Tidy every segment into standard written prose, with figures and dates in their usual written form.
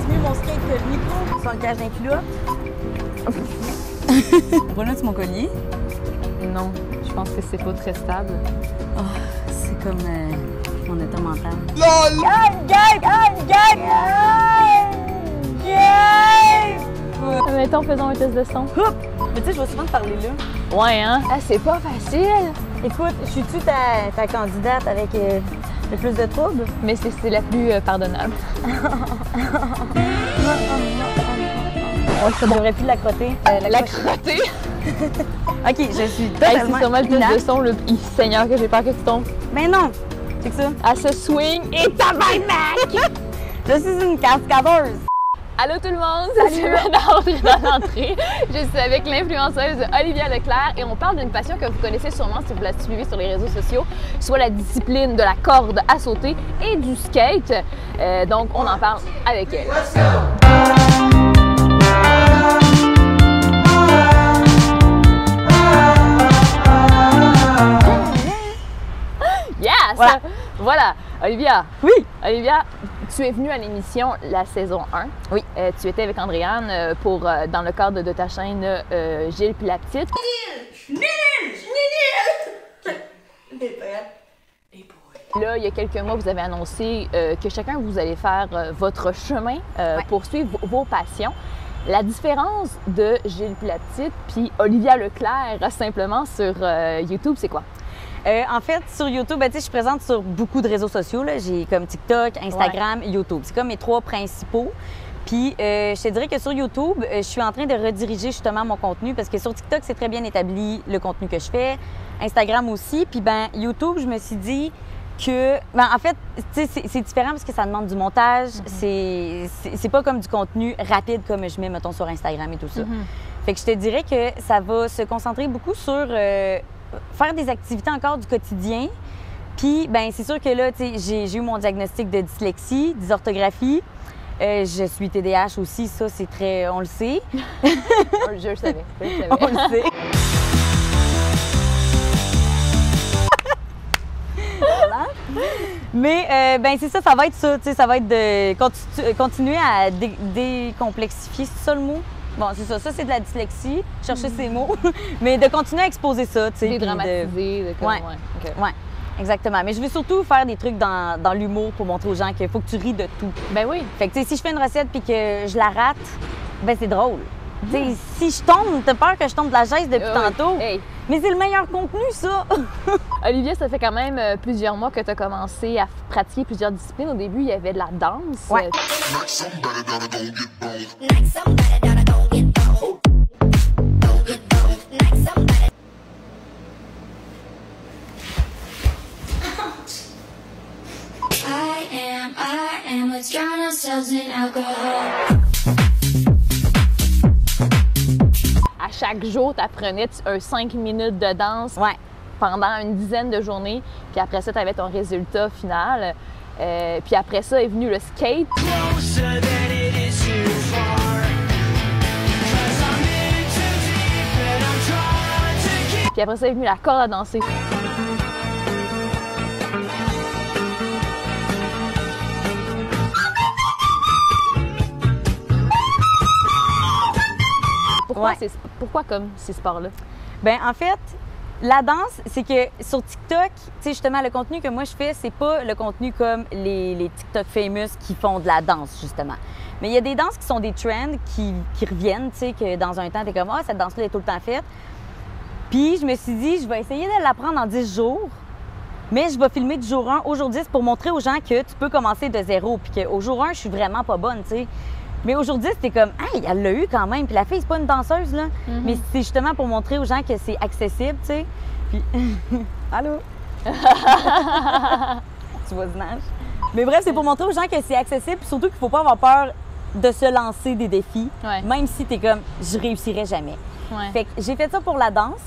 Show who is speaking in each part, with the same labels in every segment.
Speaker 1: pèse mieux mon skate que le micro. Sans le cache d'un culotte. Voilà, c'est mon collier.
Speaker 2: Non, je pense que c'est pas très stable.
Speaker 1: Oh, c'est comme mon état mental.
Speaker 3: LOL!
Speaker 2: Mettons, faisons un test de son.
Speaker 1: Hop! Mais tu sais, je vais souvent te parler là.
Speaker 2: Ouais, hein? Ah, c'est pas facile!
Speaker 1: Écoute, je suis-tu ta candidate avec le plus de troubles?
Speaker 2: Mais c'est la plus pardonnable.
Speaker 1: Ça devrait plus la crotter.
Speaker 2: La crotter?
Speaker 1: OK, je suis
Speaker 2: Hey,
Speaker 1: totalement
Speaker 2: c'est sûrement le test
Speaker 1: inapte.
Speaker 2: de son, le Seigneur, que j'ai peur que tu tombes.
Speaker 1: Mais non! C'est que ça.
Speaker 2: Elle se swing et tabarnak!
Speaker 1: Je suis une cascadeuse.
Speaker 2: Allô tout le monde, c'est André dans l'entrée. Je suis avec l'influenceuse Olivia Leclerc et on parle d'une passion que vous connaissez sûrement si vous la suivez sur les réseaux sociaux, soit la discipline de la corde à sauter et du skate. Donc on en parle avec elle.
Speaker 3: Let's go!
Speaker 2: Yes!
Speaker 1: Voilà.
Speaker 2: Voilà. Olivia.
Speaker 1: Oui.
Speaker 2: Olivia, tu es venue à l'émission la saison 1.
Speaker 1: Oui.
Speaker 2: Tu étais avec Andréane pour, dans le cadre de ta chaîne Gilles puis la petite. Là, il y a quelques mois, vous avez annoncé que chacun vous allez faire votre chemin pour suivre vos passions. La différence de Gilles puis la petite puis Olivia Leclerc simplement sur YouTube, c'est quoi?
Speaker 1: En fait, sur YouTube, ben, je suis présente sur beaucoup de réseaux sociaux. J'ai comme TikTok, Instagram, YouTube. C'est comme mes 3 principaux. Puis, je te dirais que sur YouTube, je suis en train de rediriger justement mon contenu parce que sur TikTok, c'est très bien établi le contenu que je fais. Instagram aussi. Puis, ben YouTube, je me suis dit que, ben, en fait, c'est différent parce que ça demande du montage. C'est pas comme du contenu rapide comme je mets, mettons, sur Instagram et tout ça. Fait que je te dirais que ça va se concentrer beaucoup sur faire des activités encore du quotidien. Puis, ben c'est sûr que là, j'ai eu mon diagnostic de dyslexie, dysorthographie. Je suis TDAH aussi, ça, c'est très... On le sait.
Speaker 2: Je le savais.
Speaker 1: On le sait. Voilà. Mais, ben c'est ça, ça va être ça. Ça va être de continuer à décomplexifier, c'est ça le mot? Bon, c'est ça. Ça, c'est de la dyslexie. Chercher ces mots. Mais de continuer à exposer ça, tu sais.
Speaker 2: Dédramatiser.
Speaker 1: Ouais.
Speaker 2: Okay.
Speaker 1: Ouais, exactement. Mais je veux surtout faire des trucs dans l'humour pour montrer aux gens qu'il faut que tu ris de tout.
Speaker 2: Ben oui.
Speaker 1: Fait que, tu sais, si je fais une recette puis que je la rate, ben c'est drôle. Tu sais, si je tombe, t'as peur que je tombe de la chaise depuis tantôt.
Speaker 2: Hey.
Speaker 1: Mais c'est le meilleur contenu, ça!
Speaker 2: Olivia, ça fait quand même plusieurs mois que tu as commencé à pratiquer plusieurs disciplines. Au début, il y avait de la danse.
Speaker 1: Ouais.
Speaker 4: I am, let's drown ourselves in alcohol.
Speaker 2: À chaque jour, tu apprenais un 5 minutes de danse pendant une dizaine de journées. Puis après ça, tu avais ton résultat final. Puis après ça est venu le skate. Puis après ça est venu la corde à danser. Pourquoi comme ces sports-là?
Speaker 1: Ben en fait, la danse, c'est que sur TikTok, tu sais, justement, le contenu que moi je fais, c'est pas le contenu comme les TikTok famous qui font de la danse, justement. Mais il y a des danses qui sont des trends qui reviennent, tu sais, que dans un temps, t'es comme, ah, cette danse-là est tout le temps faite. Puis je me suis dit, je vais essayer de l'apprendre en 10 jours, mais je vais filmer du jour 1 au jour 10 pour montrer aux gens que tu peux commencer de zéro, puis qu'au jour 1, je suis vraiment pas bonne, tu sais. Mais aujourd'hui, c'était comme, hey, elle l'a eu quand même. Puis la fille, c'est pas une danseuse, là. Mais c'est justement pour montrer aux gens que c'est accessible, tu sais. Puis, allô? Tu voisinage. Mais bref, c'est pour montrer aux gens que c'est accessible. Puis surtout qu'il faut pas avoir peur de se lancer des défis. Même si t'es comme, je réussirai jamais. Fait que j'ai fait ça pour la danse.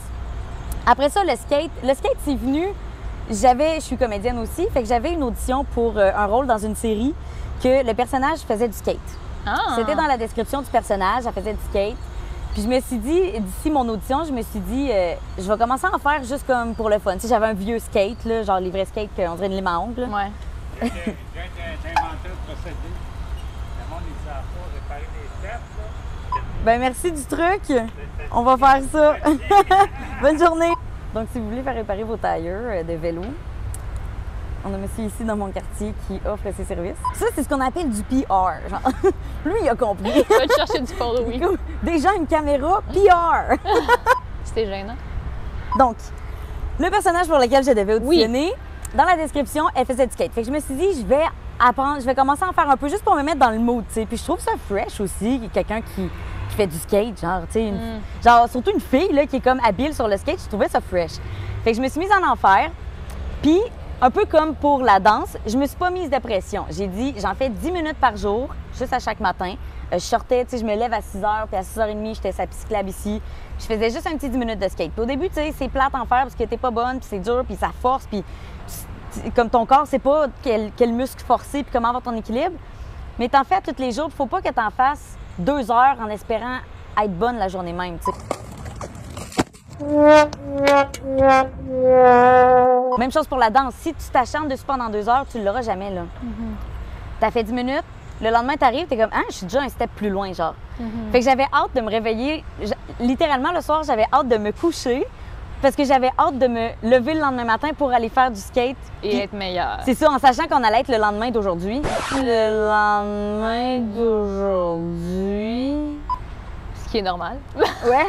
Speaker 1: Après ça, le skate. Le skate, c'est venu. Je suis comédienne aussi. Fait que j'avais une audition pour un rôle dans une série que le personnage faisait du skate. C'était dans la description du personnage, elle faisait du skate. Puis je me suis dit, d'ici mon audition, je me suis dit, je vais commencer à en faire juste comme pour le fun. Tu sais, j'avais un vieux skate, là, genre les vrais skates qu'on dirait une lime à ongles.
Speaker 5: J'ai inventé le procédé.
Speaker 3: monde, ils savent pas réparer des steps, là.
Speaker 1: Ben merci du truc. On va faire ça. Bonne journée. Donc, si vous voulez faire réparer vos tailleurs de vélo, on a un monsieur ici dans mon quartier qui offre ses services. Ça, c'est ce qu'on appelle du PR. Genre, lui, il a compris.
Speaker 2: Va te chercher du following.
Speaker 1: Comme déjà une caméra PR.
Speaker 2: C'était gênant.
Speaker 1: Donc, le personnage pour lequel je devais auditionner, dans la description, elle faisait du skate. Fait que je me suis dit, je vais apprendre, je vais commencer à en faire un peu juste pour me mettre dans le mood, tu sais. Puis je trouve ça fresh aussi, quelqu'un qui fait du skate, genre, tu sais, genre, surtout une fille, là, qui est comme habile sur le skate, je trouvais ça fresh. Fait que je me suis mise en faire. Puis, un peu comme pour la danse, je me suis pas mise de pression. J'ai dit, j'en fais 10 minutes par jour, juste à chaque matin. Je sortais, tu sais, je me lève à 6 h, puis à 6 h 30, j'étais sur la cyclable ici. Je faisais juste un petit 10 minutes de skate. Puis au début, tu sais, c'est plate en faire parce que t'es pas bonne, puis c'est dur, puis ça force, puis comme ton corps, c'est pas quel muscle forcer, puis comment avoir ton équilibre. Mais t'en fais tous les jours, faut pas que t'en fasses 2 heures en espérant être bonne la journée même, tu sais. Même chose pour la danse. Si tu t'acharnes dessus pendant 2 heures, tu l'auras jamais, là. T'as fait 10 minutes, le lendemain, t'arrives, t'es comme, ah, je suis déjà un step plus loin, genre. Fait que j'avais hâte de me réveiller. Littéralement, le soir, j'avais hâte de me coucher parce que j'avais hâte de me lever le lendemain matin pour aller faire du skate.
Speaker 2: Et être meilleure.
Speaker 1: C'est ça, en sachant qu'on allait être le lendemain d'aujourd'hui. Le lendemain d'aujourd'hui.
Speaker 2: Ce qui est normal.
Speaker 1: Ouais.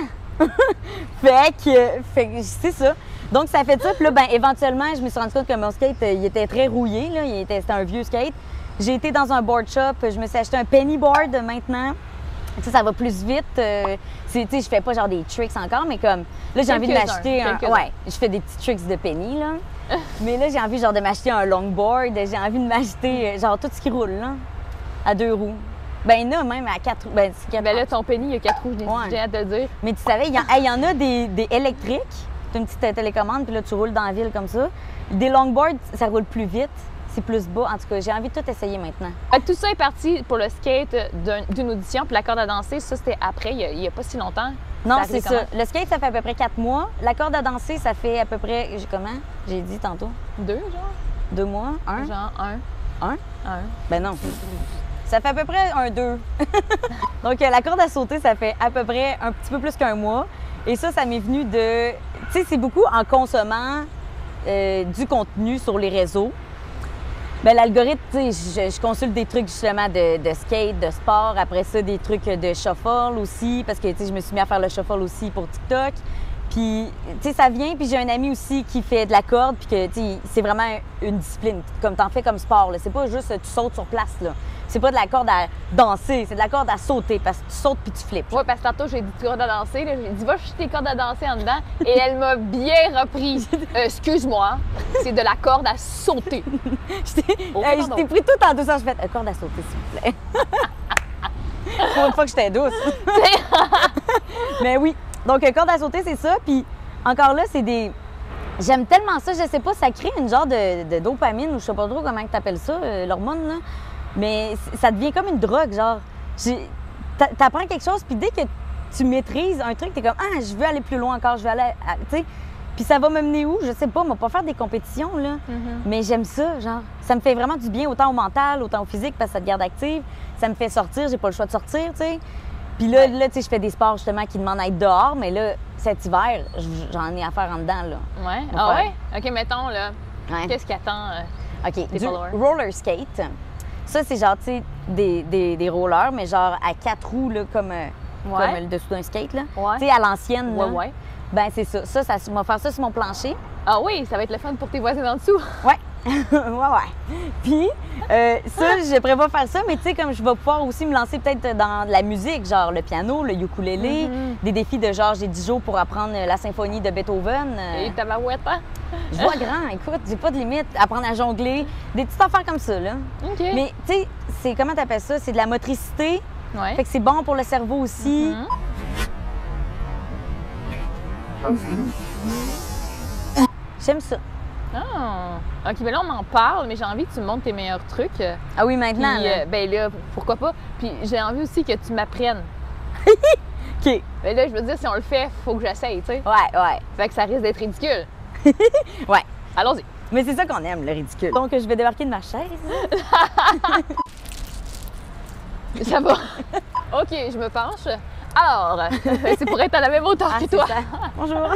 Speaker 1: fait que c'est ça. Donc, ça fait ça. Puis là, ben, éventuellement, je me suis rendu compte que mon skate, il était très rouillé. Là. C'était un vieux skate. J'ai été dans un board shop. Je me suis acheté un penny board maintenant. Ça va plus vite. Je fais pas genre des tricks encore, mais comme là, j'ai envie de m'acheter un. Ouais, je fais des petits tricks de penny, là. Mais là, j'ai envie genre de m'acheter un longboard. J'ai envie de m'acheter genre tout ce qui roule, là, à 2 roues. Ben là, même à 4 roues. Ben
Speaker 2: là, ton penny, il y a 4 roues, j'ai hâte de le dire.
Speaker 1: Mais tu savais, il y en a des électriques. Tu as une petite télécommande, puis là, tu roules dans la ville comme ça. Des longboards, ça roule plus vite. C'est plus bas. En tout cas, j'ai envie de tout essayer maintenant.
Speaker 2: Tout ça est parti pour le skate d'une audition, puis la corde à danser, ça, c'était après, il y a pas si longtemps.
Speaker 1: Non, c'est ça. Le skate, ça fait à peu près 4 mois. La corde à danser, ça fait à peu près, comment? J'ai dit tantôt.
Speaker 2: 2, genre?
Speaker 1: 2 mois? 1?
Speaker 2: Genre 1.
Speaker 1: 1?
Speaker 2: 1.
Speaker 1: Ben non. Ça fait à peu près 1, 2. Donc, la corde à sauter, ça fait à peu près un petit peu plus qu'1 mois. Et ça m'est venu de... Tu sais, c'est beaucoup en consommant du contenu sur les réseaux. Bien, l'algorithme, tu sais, je consulte des trucs justement de skate, de sport. Après ça, des trucs de shuffle aussi, parce que, tu sais, je me suis mis à faire le shuffle aussi pour TikTok. Puis, tu sais, ça vient. Puis j'ai un ami aussi qui fait de la corde, puis que, tu sais, c'est vraiment une discipline, comme t'en fais comme sport, là. C'est pas juste tu sautes sur place, là. C'est pas de la corde à danser, c'est de la corde à sauter, parce que tu sautes puis tu flippes.
Speaker 2: Oui, parce que tantôt, j'ai dit corde à danser. Là, j'ai dit, va chercher tes cordes à danser en dedans. Et elle m'a bien repris. Excuse-moi, c'est de la corde à sauter.
Speaker 1: Je t'ai pris tout en douceur. Je fais corde à sauter, s'il vous plaît. Pour une fois que j'étais douce. Mais oui. Donc, corde à sauter, c'est ça. Puis encore là, c'est des. J'aime tellement ça. Je sais pas, ça crée une genre de dopamine ou je sais pas trop comment tu appelles ça, l'hormone, là. Mais ça devient comme une drogue, genre. T'apprends quelque chose, puis dès que tu maîtrises un truc, t'es comme, ah, je veux aller plus loin encore, je veux aller, tu sais. Puis ça va me mener où? Je sais pas, moi, pas faire des compétitions, là. Mais j'aime ça, genre. Ça me fait vraiment du bien, autant au mental, autant au physique, parce que ça te garde active. Ça me fait sortir, j'ai pas le choix de sortir, tu sais. Puis là, tu sais, je fais des sports, justement, qui demandent à être dehors, mais là, cet hiver, j'en ai à faire en dedans, là.
Speaker 2: Ouais? Ah ouais? OK, mettons, là, qu'est-ce qui attend
Speaker 1: OK, du roller skate. Ça, c'est genre, tu sais, des rollers, mais genre à 4 roues, là, comme le dessous d'un skate, là.
Speaker 2: Ouais.
Speaker 1: Tu sais, à l'ancienne, là.
Speaker 2: Ouais.
Speaker 1: Ben c'est ça. Ça va faire ça sur mon plancher.
Speaker 2: Ah oui, ça va être le fun pour tes voisins en dessous.
Speaker 1: Ouais. ouais. Puis, ça, je prévois faire ça, mais tu sais, comme je vais pouvoir aussi me lancer peut-être dans de la musique, genre le piano, le ukulélé, des défis de genre, j'ai 10 jours pour apprendre la symphonie de Beethoven.
Speaker 2: Et tabarouette, hein?
Speaker 1: Je vois grand, écoute, j'ai pas de limite. Apprendre à jongler, des petites affaires comme ça, là.
Speaker 2: OK.
Speaker 1: Mais, tu sais, c'est, comment t'appelles ça? C'est de la motricité.
Speaker 2: Ouais.
Speaker 1: Fait que c'est bon pour le cerveau aussi. J'aime ça.
Speaker 2: Ah! OK, mais là, on en parle, mais j'ai envie que tu me montres tes meilleurs trucs.
Speaker 1: Ah oui, maintenant,
Speaker 2: Puis,
Speaker 1: là.
Speaker 2: ben là, pourquoi pas? Puis j'ai envie aussi que tu m'apprennes.
Speaker 1: OK.
Speaker 2: Ben là, je veux dire, si on le fait, faut que j'essaye, tu sais.
Speaker 1: Ouais.
Speaker 2: Fait que ça risque d'être ridicule.
Speaker 1: Ouais.
Speaker 2: Allons-y.
Speaker 1: Mais c'est ça qu'on aime, le ridicule. Donc, je vais débarquer de ma chaise.
Speaker 2: Ça va. OK, je me penche. Alors, c'est pour être à la même hauteur que toi.
Speaker 1: Ça. Bonjour.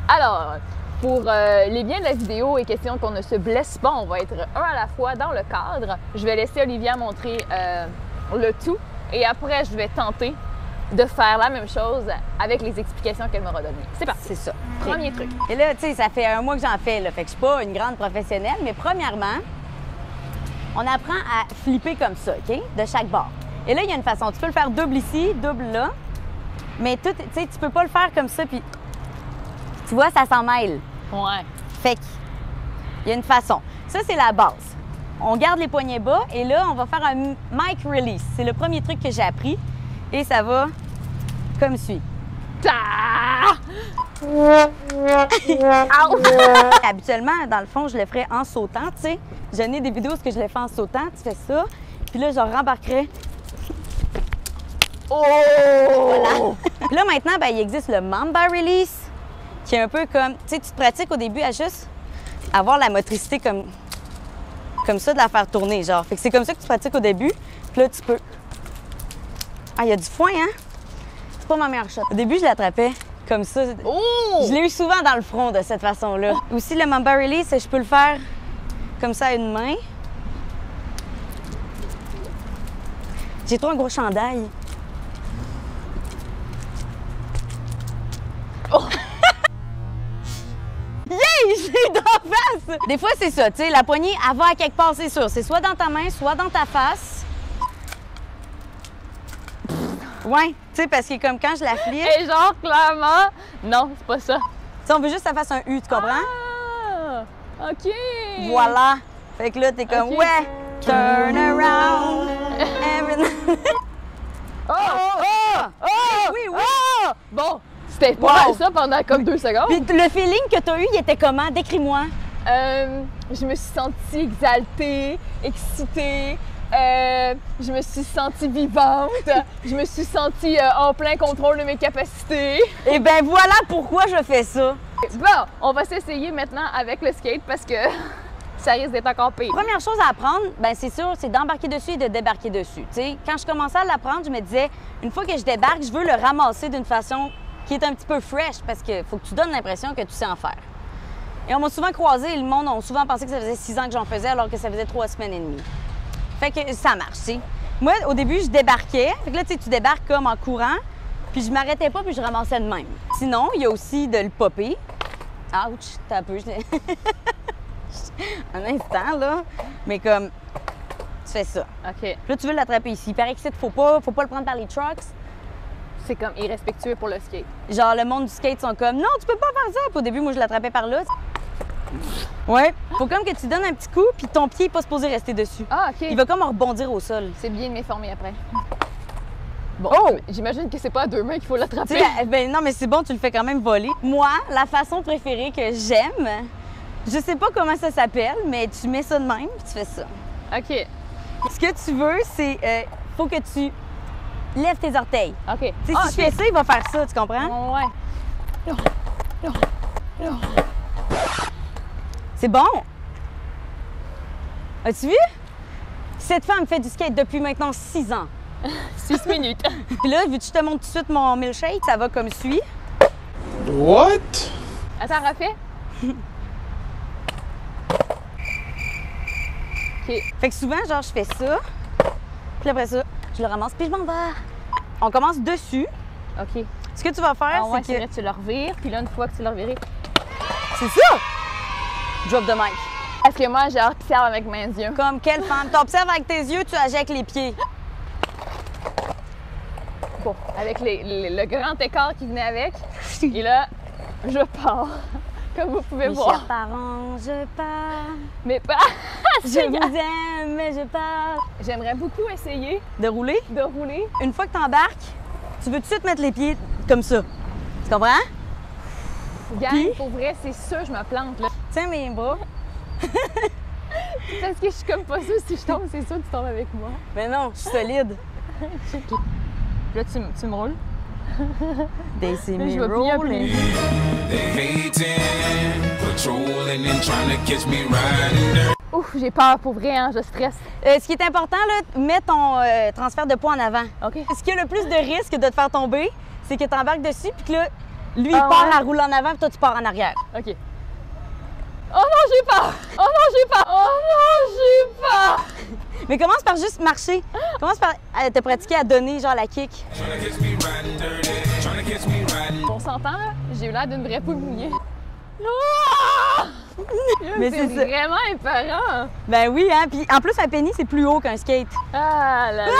Speaker 2: Alors, pour les biens de la vidéo et question qu'on ne se blesse pas, on va être un à la fois dans le cadre. Je vais laisser Olivia montrer le tout et après, je vais tenter de faire la même chose avec les explications qu'elle m'aura données. C'est parti.
Speaker 1: C'est ça.
Speaker 2: Premier truc.
Speaker 1: Et là, tu sais, ça fait un mois que j'en fais, là. Fait que je suis pas une grande professionnelle, mais premièrement, on apprend à flipper comme ça, OK? De chaque bord. Et là, il y a une façon. Tu peux le faire double ici, double là, mais tout, tu sais, tu peux pas le faire comme ça, puis tu vois, ça s'en mêle.
Speaker 2: Ouais.
Speaker 1: Fait que, il y a une façon. Ça, c'est la base. On garde les poignets bas et là, on va faire un mic release. C'est le premier truc que j'ai appris et ça va comme suit. Habituellement, dans le fond, je le ferais en sautant, tu sais. J'en ai des vidéos où je le fais en sautant, tu fais ça, puis là, je rembarquerais.
Speaker 2: Oh!
Speaker 1: Voilà. Puis là, maintenant, ben, il existe le Mamba Release, qui est un peu comme, tu sais, tu te pratiques au début à juste avoir la motricité comme ça, de la faire tourner, genre. Fait que c'est comme ça que tu pratiques au début, puis là, tu peux... Ah, il y a du foin, hein? C'est pas ma meilleure shot. Au début, je l'attrapais comme ça.
Speaker 2: Oh!
Speaker 1: Je l'ai eu souvent dans le front de cette façon-là. Aussi, le Mamba Release, je peux le faire comme ça à une main. J'ai trop un gros chandail.
Speaker 2: Oh!
Speaker 1: Yay! J'ai d'en face! Des fois, c'est ça, tu sais, la poignée, elle va à quelque part, c'est sûr. C'est soit dans ta main, soit dans ta face. Ouais, tu sais, parce que comme quand je la flippe,
Speaker 2: Et genre, clairement, non, c'est pas ça.
Speaker 1: tu sais, on veut juste que ça fasse un U, tu comprends?
Speaker 2: Ah! OK!
Speaker 1: Voilà! Fait que là, t'es comme,
Speaker 2: Ok.
Speaker 1: ouais, turn around. everything.
Speaker 2: Oh! Oh! Oh!
Speaker 1: Oui, oui!
Speaker 2: Oh! Bon, c'était pas
Speaker 1: Wow.
Speaker 2: mal ça pendant comme 2 secondes.
Speaker 1: Puis le feeling que t'as eu, il était comment? Décris-moi.
Speaker 2: Je me suis sentie exaltée, excitée. Je me suis sentie vivante. Je me suis sentie en plein contrôle de mes capacités.
Speaker 1: Et ben voilà pourquoi je fais ça.
Speaker 2: Bon, on va s'essayer maintenant avec le skate parce que ça risque d'être encore pire.
Speaker 1: Première chose à apprendre, ben c'est sûr, c'est d'embarquer dessus et de débarquer dessus. Tu sais, quand je commençais à l'apprendre, je me disais, une fois que je débarque, je veux le ramasser d'une façon qui est un petit peu fresh parce qu'il faut que tu donnes l'impression que tu sais en faire. Et on m'a souvent croisé et le monde a souvent pensé que ça faisait 6 ans que j'en faisais alors que ça faisait 3 semaines et demie. Fait que ça marche, tu sais. Moi, au début, je débarquais. Fait que là, tu sais, tu débarques comme en courant, puis je m'arrêtais pas, puis je ramassais de même. Sinon, il y a aussi de le popper. Ouch, t'as un peu... un instant, là. Mais comme, tu fais ça.
Speaker 2: OK.
Speaker 1: Puis là, tu veux l'attraper ici. Il paraît que faut pas le prendre par les trucks.
Speaker 2: C'est comme irrespectueux pour le skate.
Speaker 1: Genre, le monde du skate sont comme, non, tu peux pas faire ça. Puis au début, moi, je l'attrapais par là. Ouais. Faut comme que tu donnes un petit coup, puis ton pied n'est pas supposé rester dessus.
Speaker 2: Ah, OK.
Speaker 1: Il va comme rebondir au sol.
Speaker 2: C'est bien de m'informer après. Bon,
Speaker 1: Oh!
Speaker 2: j'imagine que c'est pas à 2 mains qu'il faut
Speaker 1: Tu
Speaker 2: l'attraper.
Speaker 1: sais, ben non, mais c'est bon, tu le fais quand même voler. Moi, la façon préférée que j'aime, je sais pas comment ça s'appelle, mais tu mets ça de même, puis tu fais ça.
Speaker 2: OK.
Speaker 1: Ce que tu veux, c'est, faut que tu lèves tes orteils.
Speaker 2: OK.
Speaker 1: Tu sais,
Speaker 2: Ah,
Speaker 1: si je fais ça, il va faire ça, tu comprends?
Speaker 2: Ouais.
Speaker 1: C'est bon! As-tu vu? Cette femme fait du skate depuis maintenant 6 ans.
Speaker 2: 6 minutes.
Speaker 1: Puis là, vu que je te montre tout de suite mon milkshake, ça va comme suit.
Speaker 3: What?
Speaker 2: Attends, refais. OK.
Speaker 1: Fait que souvent, genre, je fais ça. Puis après ça, je le ramasse, puis je m'en vais. On commence dessus.
Speaker 2: OK.
Speaker 1: Ce que tu vas faire,
Speaker 2: Ah ouais, c'est
Speaker 1: c'est
Speaker 2: vrai,
Speaker 1: que...
Speaker 2: tu le revires, puis là, une fois que tu l'as reviré...
Speaker 1: C'est ça! Drop the mic.
Speaker 2: Est-ce que moi, j'observe avec mes yeux?
Speaker 1: Comme quelle femme? Tu observes avec tes yeux, tu agis avec les pieds.
Speaker 2: Bon, avec le grand écart qui venait avec. Et là, je pars. Comme vous pouvez
Speaker 1: Mes
Speaker 2: voir.
Speaker 1: chers parents, je pars.
Speaker 2: Mais pas...
Speaker 1: Je vous aime, mais je pars.
Speaker 2: J'aimerais beaucoup essayer
Speaker 1: De rouler.
Speaker 2: de rouler.
Speaker 1: Une fois que tu embarques, tu veux tout de suite mettre les pieds comme ça. Tu comprends?
Speaker 2: Gang,
Speaker 1: Puis?
Speaker 2: pour vrai, c'est sûr, je me plante, là.
Speaker 1: Tiens mes bras.
Speaker 2: Parce que je suis comme pas sûre, si je tombe, c'est sûr que tu tombes avec moi.
Speaker 1: Mais non, je suis solide.
Speaker 2: Là, tu me roules.
Speaker 1: They see
Speaker 2: Là,
Speaker 1: me
Speaker 2: je vais plier un peu.
Speaker 1: rolling.
Speaker 5: They hating, patrolling and trying to catch me riding dirty.
Speaker 2: Ouf, j'ai peur pour vrai, hein, je stresse.
Speaker 1: Ce qui est important, là, mets ton transfert de poids en avant.
Speaker 2: OK.
Speaker 1: Ce qui a le plus de risque de te faire tomber, c'est que tu embarques dessus puis que là, lui, il
Speaker 2: Ah
Speaker 1: part
Speaker 2: ouais?
Speaker 1: à rouler en avant puis toi, tu pars en arrière.
Speaker 2: OK. Oh non, j'ai peur! Oh non, j'ai peur! Oh non, j'ai peur!
Speaker 1: Mais commence par juste marcher. Commence par te pratiquer à donner, genre, la kick.
Speaker 2: On s'entend, là? J'ai eu l'air d'une vraie poule mouillée.
Speaker 1: Mais
Speaker 2: c'est
Speaker 1: c'est ça.
Speaker 2: vraiment épeurant!
Speaker 1: Ben oui, hein. Puis en plus, un penny, c'est plus haut qu'un skate.
Speaker 2: Ah là là!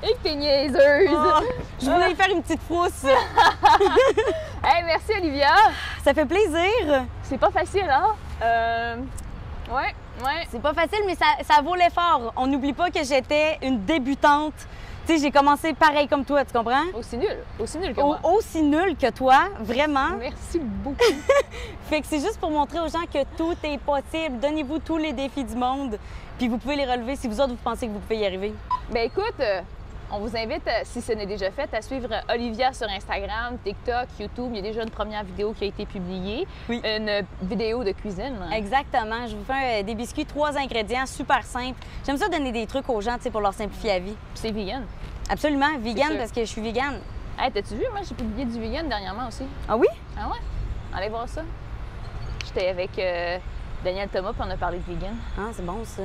Speaker 2: Et que t'es niaiseuse!
Speaker 1: Oh, je voulais y faire une petite frousse.
Speaker 2: Hey, merci Olivia!
Speaker 1: Ça fait plaisir.
Speaker 2: C'est pas facile, hein? Ouais.
Speaker 1: C'est pas facile, mais ça vaut l'effort. On n'oublie pas que j'étais une débutante. Tu sais, j'ai commencé pareil comme toi, tu comprends?
Speaker 2: Aussi nul que moi.
Speaker 1: Aussi nul que toi, vraiment.
Speaker 2: Merci beaucoup.
Speaker 1: Fait que c'est juste pour montrer aux gens que tout est possible. Donnez-vous tous les défis du monde, puis vous pouvez les relever si vous autres, vous pensez que vous pouvez y arriver.
Speaker 2: Ben écoute, on vous invite, si ce n'est déjà fait, à suivre Olivia sur Instagram, TikTok, YouTube. Il y a déjà une première vidéo qui a été publiée.
Speaker 1: Oui.
Speaker 2: Une vidéo de cuisine.
Speaker 1: Exactement. Je vous fais des biscuits, 3 ingrédients, super simples. J'aime ça donner des trucs aux gens, tu sais, pour leur simplifier la vie.
Speaker 2: Puis c'est vegan.
Speaker 1: Absolument. Vegan,
Speaker 2: sûr.
Speaker 1: parce que je suis vegan.
Speaker 2: Hey, t'as-tu vu? Moi, j'ai publié du vegan dernièrement aussi.
Speaker 1: Ah oui?
Speaker 2: Ah ouais? Allez voir ça. J'étais avec Daniel Thomas, puis on a parlé de vegan.
Speaker 1: Ah, c'est bon, ça.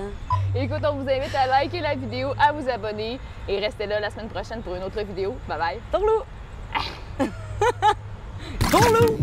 Speaker 2: Écoute, on vous invite à liker la vidéo, à vous abonner et restez là la semaine prochaine pour une autre vidéo. Bye bye!
Speaker 1: Tourlou! Tourlou!